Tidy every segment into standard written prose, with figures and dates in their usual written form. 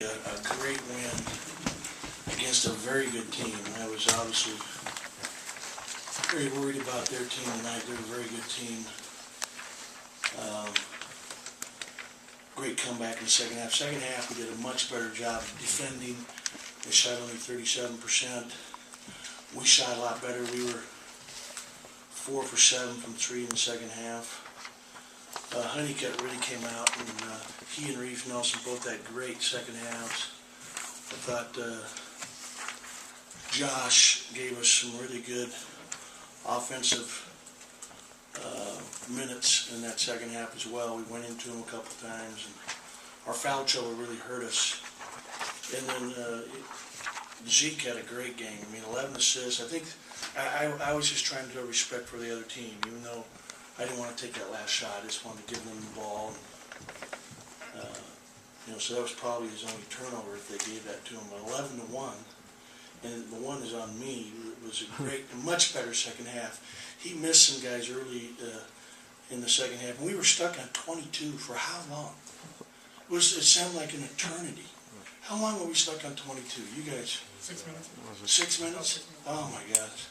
A great win against a very good team. I was obviously very worried about their team tonight. They're a very good team. Great comeback in the second half. Second half, we did a much better job defending. They shot only 37%. We shot a lot better. We were 4 for 7 from 3 in the second half. Honeycutt really came out, and he and Reeves Nelson both had great second halves. I thought Josh gave us some really good offensive minutes in that second half as well. We went into him a couple times, and our foul trouble really hurt us. And then Zeke had a great game. I mean, 11 assists. I think I was just trying to have respect for the other team, even though I didn't want to take that last shot. I just wanted to give them the ball. So that was probably his only turnover if they gave that to him. 11-1, and the one is on me. It was a much better second half. He missed some guys early in the second half, and we were stuck on 22 for how long? It sounded like an eternity. How long were we stuck on 22? You guys? 6 minutes. 6 minutes? Oh my gosh.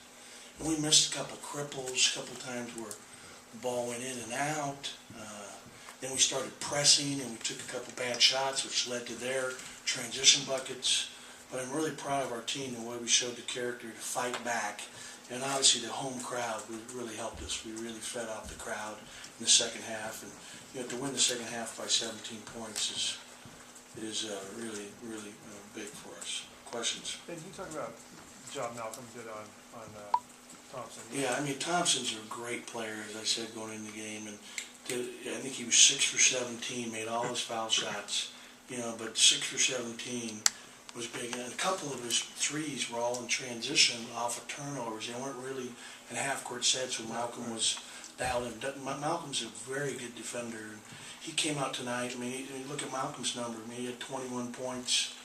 And we missed a couple cripples, a couple times where the ball went in and out. Then we started pressing, and we took a couple bad shots, which led to their transition buckets. But I'm really proud of our team and the way we showed the character to fight back. And obviously the home crowd really helped us. We really fed off the crowd in the second half. And to win the second half by 17 points is really, really big for us. Questions? Ben, can you talk about the job Malcolm did on Thompson? Yeah, I mean, Thompson's a great player, as I said, going into the game. And I think he was 6 for 17, made all his foul shots, but 6 for 17 was big. And a couple of his threes were all in transition off of turnovers. They weren't really in half-court sets when Malcolm was dialed in. Malcolm's a very good defender. He came out tonight. I mean, you look at Malcolm's number. I mean, he had 21 points.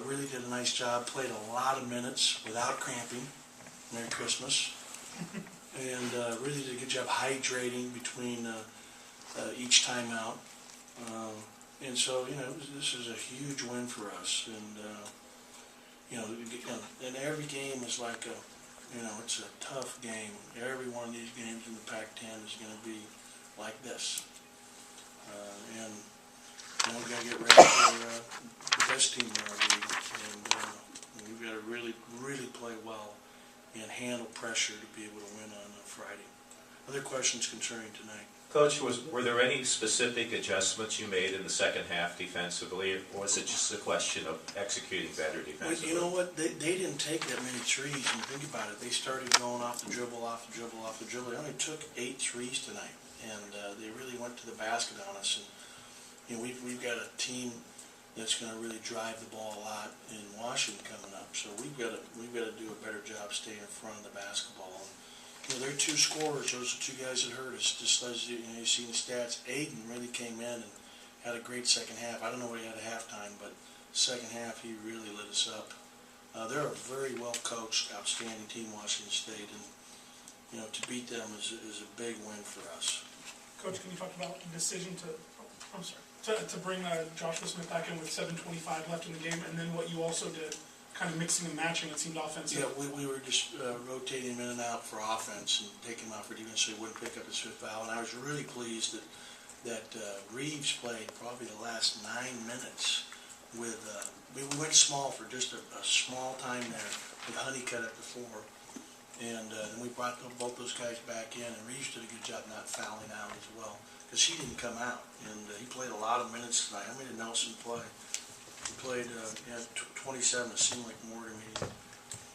Really did a nice job. Played a lot of minutes without cramping. Merry Christmas. And really did a good job hydrating between each timeout. And so, this is a huge win for us. And, and every game is like it's a tough game. Every one of these games in the Pac-10 is going to be like this. And we've got to get ready for the best team in our league. And we've got to really, really play well and handle pressure to be able to win on Friday. Other questions concerning tonight? Coach, were there any specific adjustments you made in the second half defensively, or was it just a question of executing better defensively? Well, you know what? They didn't take that many threes, and think about it. They started going off the dribble, off the dribble, off the dribble. They only took 8 threes tonight, and they really went to the basket on us. And we've got a team that's going to really drive the ball a lot in Washington coming up. So we've got to do a better job staying in front of the basketball. And, their 2 scorers, those are 2 guys that hurt us. Just as you've seen the stats, Aiden really came in and had a great second half. I don't know what he had at halftime, but second half he really lit us up. They're a very well coached, outstanding team, Washington State, and to beat them is a big win for us. Coach, can you talk about the decision to bring Joshua Smith back in with 7:25 left in the game, and then what you also did, kind of mixing and matching, it seemed offensive? Yeah, we were just rotating him in and out for offense and taking him out for defense so he wouldn't pick up his 5th foul. And I was really pleased that Reeves played probably the last 9 minutes with, we went small for just a small time there with Honeycutt at the 4. And then we brought both those guys back in, and Reeves did a good job not fouling out as well, because he didn't come out. And he played a lot of minutes tonight. I made Nelson play. He played 27, it seemed like more to me.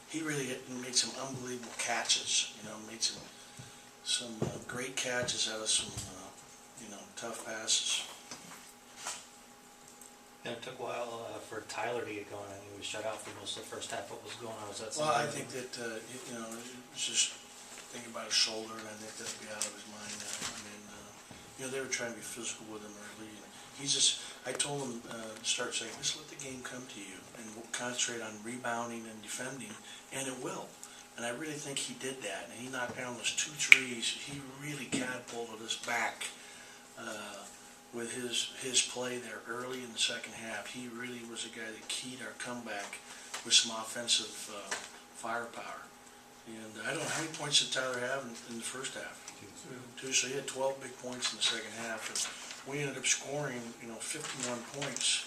He really made some unbelievable catches, made some great catches out of some, tough passes. And it took a while for Tyler to get going. I mean, he was shut out for most of the first half. What was going on? Was that something? Well, I think that, it was just thinking about his shoulder, and I think that'll be out of his mind now. I mean, they were trying to be physical with him early. I told him to start saying, just let the game come to you, and we'll concentrate on rebounding and defending, and it will. And I really think he did that, and he knocked down those 2 threes. He really catapulted us back with his play there early in the second half. He really was a guy that keyed our comeback with some offensive firepower. And I don't know how many points did Tyler have in the first half? Two. So he had 12 big points in the second half, and we ended up scoring, 51 points,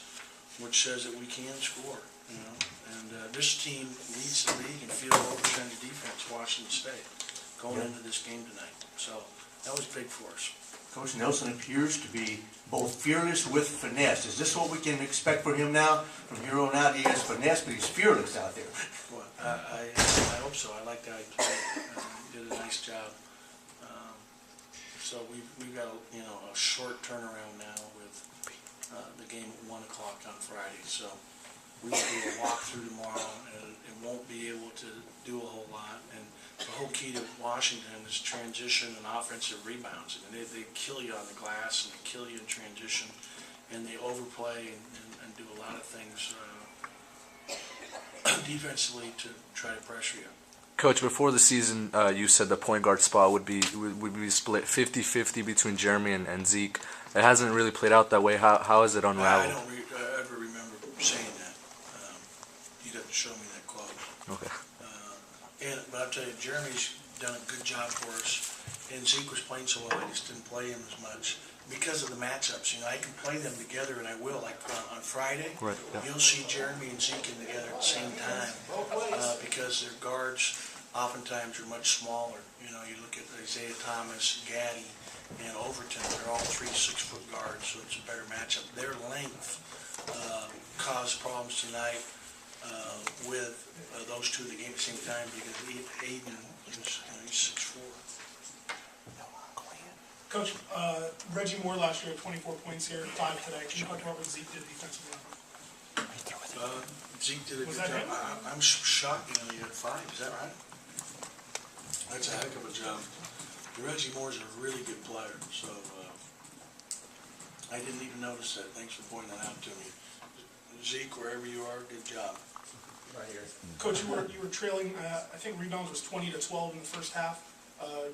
which says that we can score. And this team leads the league in field goal percentage defense, Washington State, going into this game tonight. So that was big for us. Coach Nelson appears to be both fearless with finesse. Is this what we can expect from him now? From here on out, he has finesse, but he's fearless out there. Well, I hope so. I like how he played. He did a nice job. So we've got a short turnaround now with the game at 1 o'clock on Friday. So we will do a walkthrough tomorrow, and won't be able to do a whole lot. And the whole key to Washington is transition and offensive rebounds. And they kill you on the glass, and they kill you in transition, and they overplay and do a lot of things defensively to try to pressure you. Coach, before the season, you said the point guard spot would be split 50-50 between Jeremy and Zeke. It hasn't really played out that way. How is it unraveled? I don't ever remember saying that. You'd have to show me that quote. Okay. But I'll tell you, Jeremy's done a good job for us, and Zeke was playing so well, I just didn't play him as much because of the matchups. I can play them together, and I will. Like on Friday, Right, yeah. You'll see Jeremy and Zeke in together at the same time because their guards oftentimes are much smaller. You look at Isaiah Thomas, Gaddy, and Overton. They're all 3 6-foot guards, so it's a better matchup. Their length caused problems tonight with those two that game at the same time because Aiden is he's 6'4". Coach, Reggie Moore last year had 24 points here, 5 today. Can you talk about what Zeke did defensively? Zeke did a Was good that job. him? I'm shocked he had 5. Is that right? That's a heck of a job. Reggie Moore's a really good player, so I didn't even notice that. Thanks for pointing that out to me. Zeke, wherever you are, good job. Right here. Coach, you were trailing, I think rebounds was 20-12 in the first half.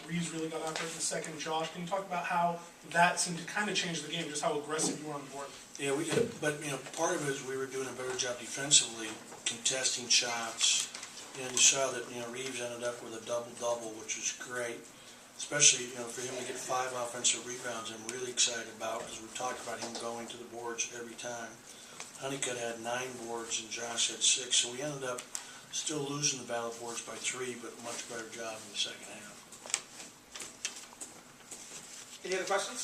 Reeves really got after it in the second. Josh, can you talk about how that seemed to kind of change the game, just how aggressive you were on the board? Yeah, we did, but part of it is we were doing a better job defensively, contesting shots, and you saw that Reeves ended up with a double-double, which was great, especially for him to get 5 offensive rebounds. I'm really excited about because we talked about him going to the boards every time. Honeycutt had 9 boards and Josh had 6, so we ended up still losing the battle boards by 3, but a much better job in the second half. Any other questions?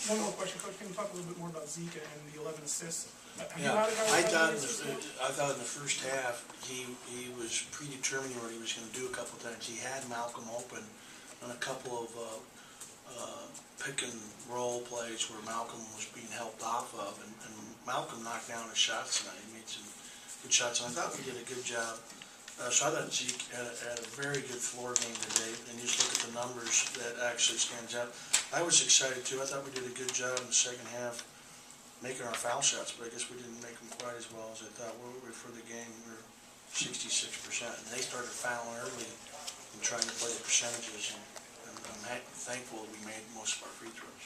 One more question, Coach. Can you talk a little bit more about Zeke and the 11 assists? Have you Yeah, had a guy I like that? thought in the first half he was predetermining what he was going to do a couple of times. He had Malcolm open on a couple of pick and roll plays where Malcolm was being helped off of, and Malcolm knocked down his shots tonight. He made some good shots, and I thought we did a good job. So I thought Zeke had a very good floor game today, and you just look at the numbers, that actually stands out. I was excited too. I thought we did a good job in the second half making our foul shots, but I guess we didn't make them quite as well as I thought. For the game, we were 66%, and they started fouling early and trying to play the percentages, and I'm thankful that we made most of our free throws.